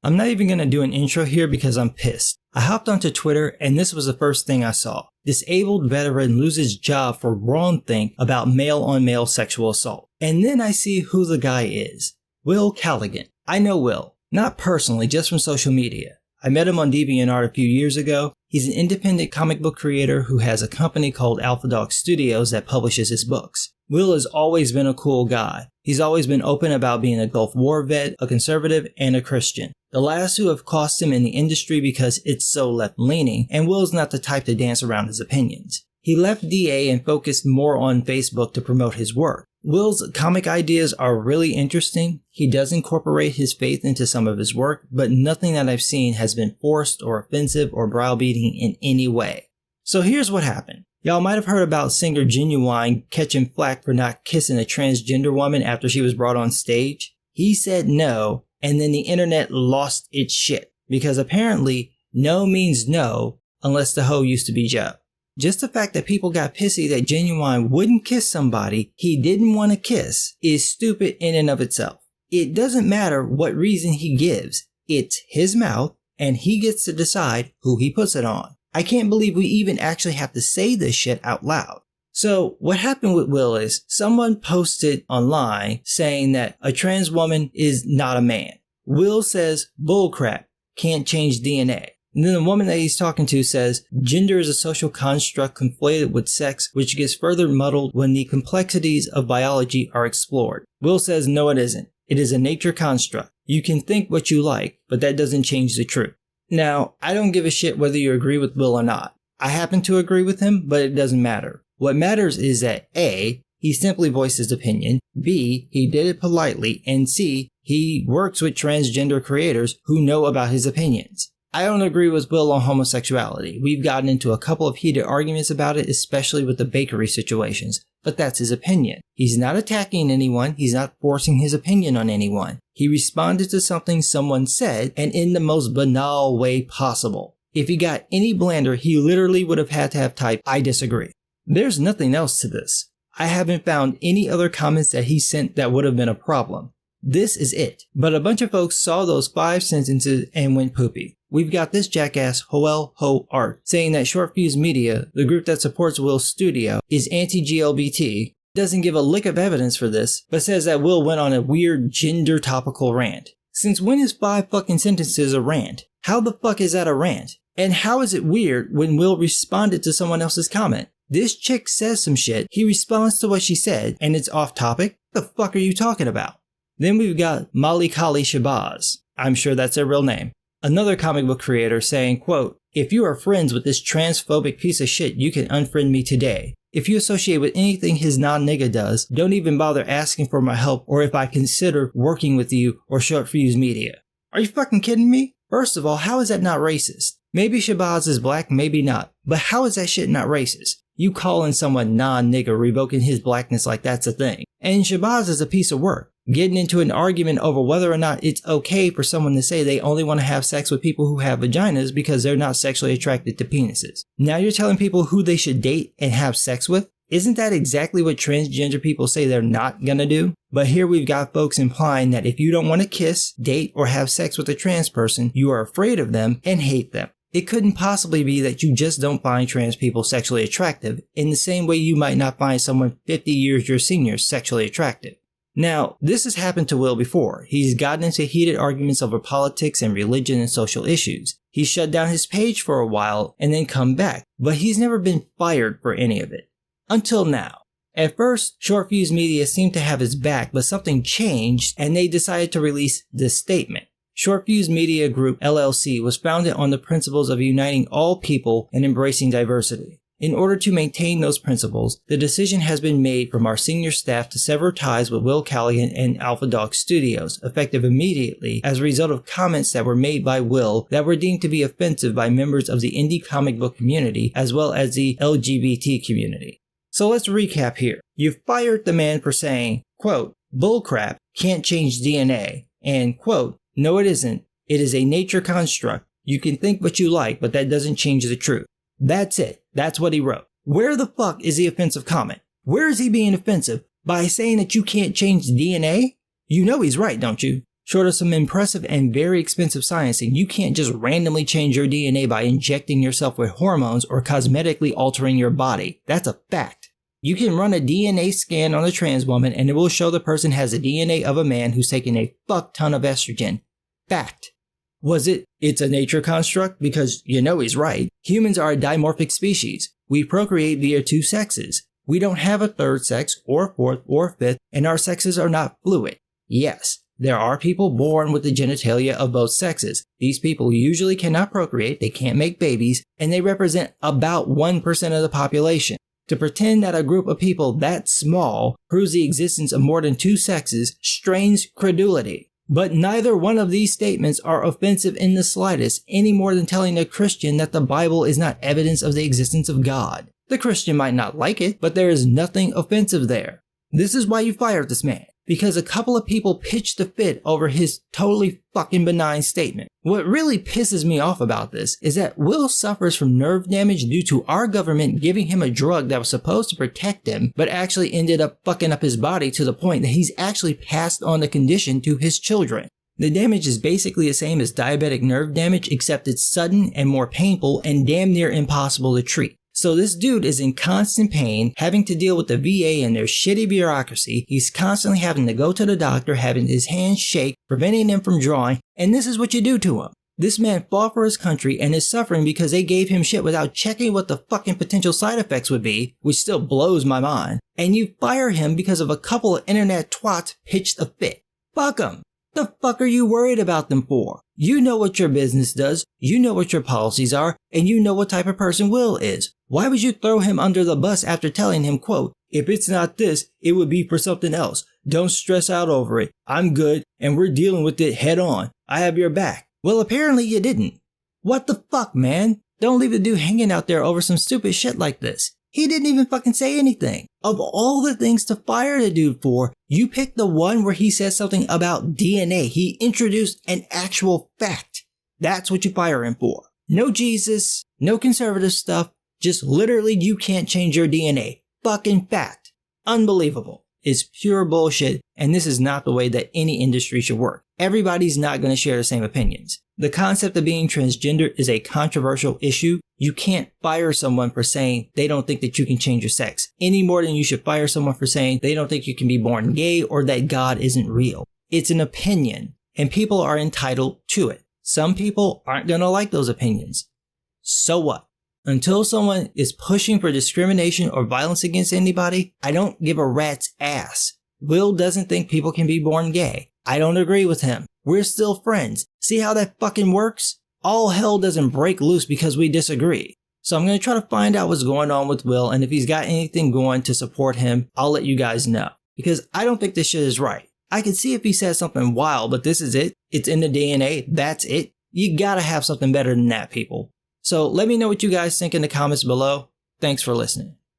I'm not even going to do an intro here because I'm pissed. I hopped onto Twitter and this was the first thing I saw. Disabled veteran loses job for Wrongthink about male-on-male sexual assault. And then I see who the guy is. Will Callaghan. I know Will. Not personally, just from social media. I met him on DeviantArt a few years ago. He's an independent comic book creator who has a company called Alpha Dog Studios that publishes his books. Will has always been a cool guy. He's always been open about being a Gulf War vet, a conservative, and a Christian. The last two have cost him in the industry because it's so left-leaning, and Will's not the type to dance around his opinions. He left DA and focused more on Facebook to promote his work. Will's comic ideas are really interesting. He does incorporate his faith into some of his work, but nothing that I've seen has been forced or offensive or browbeating in any way. So here's what happened. Y'all might have heard about singer Genuine catching flack for not kissing a transgender woman after she was brought on stage. He said no, and then the internet lost its shit, because apparently no means no unless the hoe used to be Joe. Just the fact that people got pissy that Genuine wouldn't kiss somebody he didn't want to kiss is stupid in and of itself. It doesn't matter what reason he gives. It's his mouth, and he gets to decide who he puts it on. I can't believe we even actually have to say this shit out loud. So what happened with Will is someone posted online saying that a trans woman is not a man. Will says, bullcrap, can't change DNA. And then the woman that he's talking to says, gender is a social construct conflated with sex, which gets further muddled when the complexities of biology are explored. Will says, no, it isn't. It is a nature construct. You can think what you like, but that doesn't change the truth. Now, I don't give a shit whether you agree with Will or not. I happen to agree with him, but it doesn't matter. What matters is that A, he simply voiced his opinion, B, he did it politely, and C, he works with transgender creators who know about his opinions. I don't agree with Will on homosexuality. We've gotten into a couple of heated arguments about it, especially with the bakery situations. But that's his opinion. He's not attacking anyone. He's not forcing his opinion on anyone. He responded to something someone said, and in the most banal way possible. If he got any blander, he literally would have had to have typed, I disagree. There's nothing else to this. I haven't found any other comments that he sent that would have been a problem. This is it. But a bunch of folks saw those 5 sentences and went poopy. We've got this jackass Hoel Ho Art saying that Short Fuse Media, the group that supports Will's studio, is anti-GLBT, doesn't give a lick of evidence for this, but says that Will went on a weird gender topical rant. Since when is 5 fucking sentences a rant? How the fuck is that a rant? And how is it weird when Will responded to someone else's comment? This chick says some shit, he responds to what she said, and it's off topic? What the fuck are you talking about? Then we've got Molly Kali Shabazz. I'm sure that's their real name. Another comic book creator saying, quote, if you are friends with this transphobic piece of shit, you can unfriend me today. If you associate with anything his non-nigga does, don't even bother asking for my help or if I consider working with you or Short Fuse Media. Are you fucking kidding me? First of all, how is that not racist? Maybe Shabazz is black, maybe not. But how is that shit not racist? You calling someone non-nigga revoking his blackness like that's a thing. And Shabazz is a piece of work. Getting into an argument over whether or not it's okay for someone to say they only want to have sex with people who have vaginas because they're not sexually attracted to penises. Now you're telling people who they should date and have sex with? Isn't that exactly what transgender people say they're not gonna do? But here we've got folks implying that if you don't want to kiss, date, or have sex with a trans person, you are afraid of them and hate them. It couldn't possibly be that you just don't find trans people sexually attractive, in the same way you might not find someone 50 years your senior sexually attractive. Now, this has happened to Will before. He's gotten into heated arguments over politics and religion and social issues. He shut down his page for a while and then come back, but he's never been fired for any of it. Until now. At first, Short Fuse Media seemed to have his back, but something changed and they decided to release this statement. Short Fuse Media Group LLC was founded on the principles of uniting all people and embracing diversity. In order to maintain those principles, the decision has been made from our senior staff to sever ties with Will Callaghan and Alpha Dog Studios, effective immediately as a result of comments that were made by Will that were deemed to be offensive by members of the indie comic book community as well as the LGBT community. So let's recap here. You've fired the man for saying, quote, bullcrap, can't change DNA, and quote, no it isn't, it is a nature construct. You can think what you like, but that doesn't change the truth. That's it. That's what he wrote. Where the fuck is the offensive comment? Where is he being offensive? By saying that you can't change DNA? You know he's right, don't you? Short of some impressive and very expensive science, and you can't just randomly change your DNA by injecting yourself with hormones or cosmetically altering your body. That's a fact. You can run a DNA scan on a trans woman and it will show the person has the DNA of a man who's taken a fuck ton of estrogen. Fact. Was it's a nature construct? Because you know he's right. Humans are a dimorphic species. We procreate via two sexes. We don't have a third sex, or fourth, or fifth, and our sexes are not fluid. Yes, there are people born with the genitalia of both sexes. These people usually cannot procreate, they can't make babies, and they represent about 1% of the population. To pretend that a group of people that small proves the existence of more than two sexes strains credulity. But neither one of these statements are offensive in the slightest, any more than telling a Christian that the Bible is not evidence of the existence of God. The Christian might not like it, but there is nothing offensive there. This is why you fired this man, because a couple of people pitched a fit over his totally fucking benign statement. What really pisses me off about this is that Will suffers from nerve damage due to our government giving him a drug that was supposed to protect him, but actually ended up fucking up his body to the point that he's actually passed on the condition to his children. The damage is basically the same as diabetic nerve damage, except it's sudden and more painful and damn near impossible to treat. So this dude is in constant pain, having to deal with the VA and their shitty bureaucracy. He's constantly having to go to the doctor, having his hands shake, preventing him from drawing, and this is what you do to him. This man fought for his country and is suffering because they gave him shit without checking what the fucking potential side effects would be, which still blows my mind. And you fire him because of a couple of internet twats pitched a fit. Fuck him. The fuck are you worried about them for? You know what your business does, you know what your policies are, and you know what type of person Will is. Why would you throw him under the bus after telling him, quote, if it's not this, it would be for something else. Don't stress out over it. I'm good, and we're dealing with it head on. I have your back. Well, apparently you didn't. What the fuck, man? Don't leave the dude hanging out there over some stupid shit like this. He didn't even fucking say anything. Of all the things to fire the dude for, you picked the one where he said something about DNA. He introduced an actual fact. That's what you fire him for. No Jesus, no conservative stuff. Just literally you can't change your DNA. Fucking fact. Unbelievable. It's pure bullshit, and this is not the way that any industry should work. Everybody's not going to share the same opinions. The concept of being transgender is a controversial issue. You can't fire someone for saying they don't think that you can change your sex, any more than you should fire someone for saying they don't think you can be born gay or that God isn't real. It's an opinion, and people are entitled to it. Some people aren't going to like those opinions. So what? Until someone is pushing for discrimination or violence against anybody, I don't give a rat's ass. Will doesn't think people can be born gay. I don't agree with him. We're still friends. See how that fucking works? All hell doesn't break loose because we disagree. So I'm going to try to find out what's going on with Will, and if he's got anything going to support him, I'll let you guys know. Because I don't think this shit is right. I can see if he says something wild, but this is it. It's in the DNA. That's it. You gotta have something better than that, people. So let me know what you guys think in the comments below. Thanks for listening.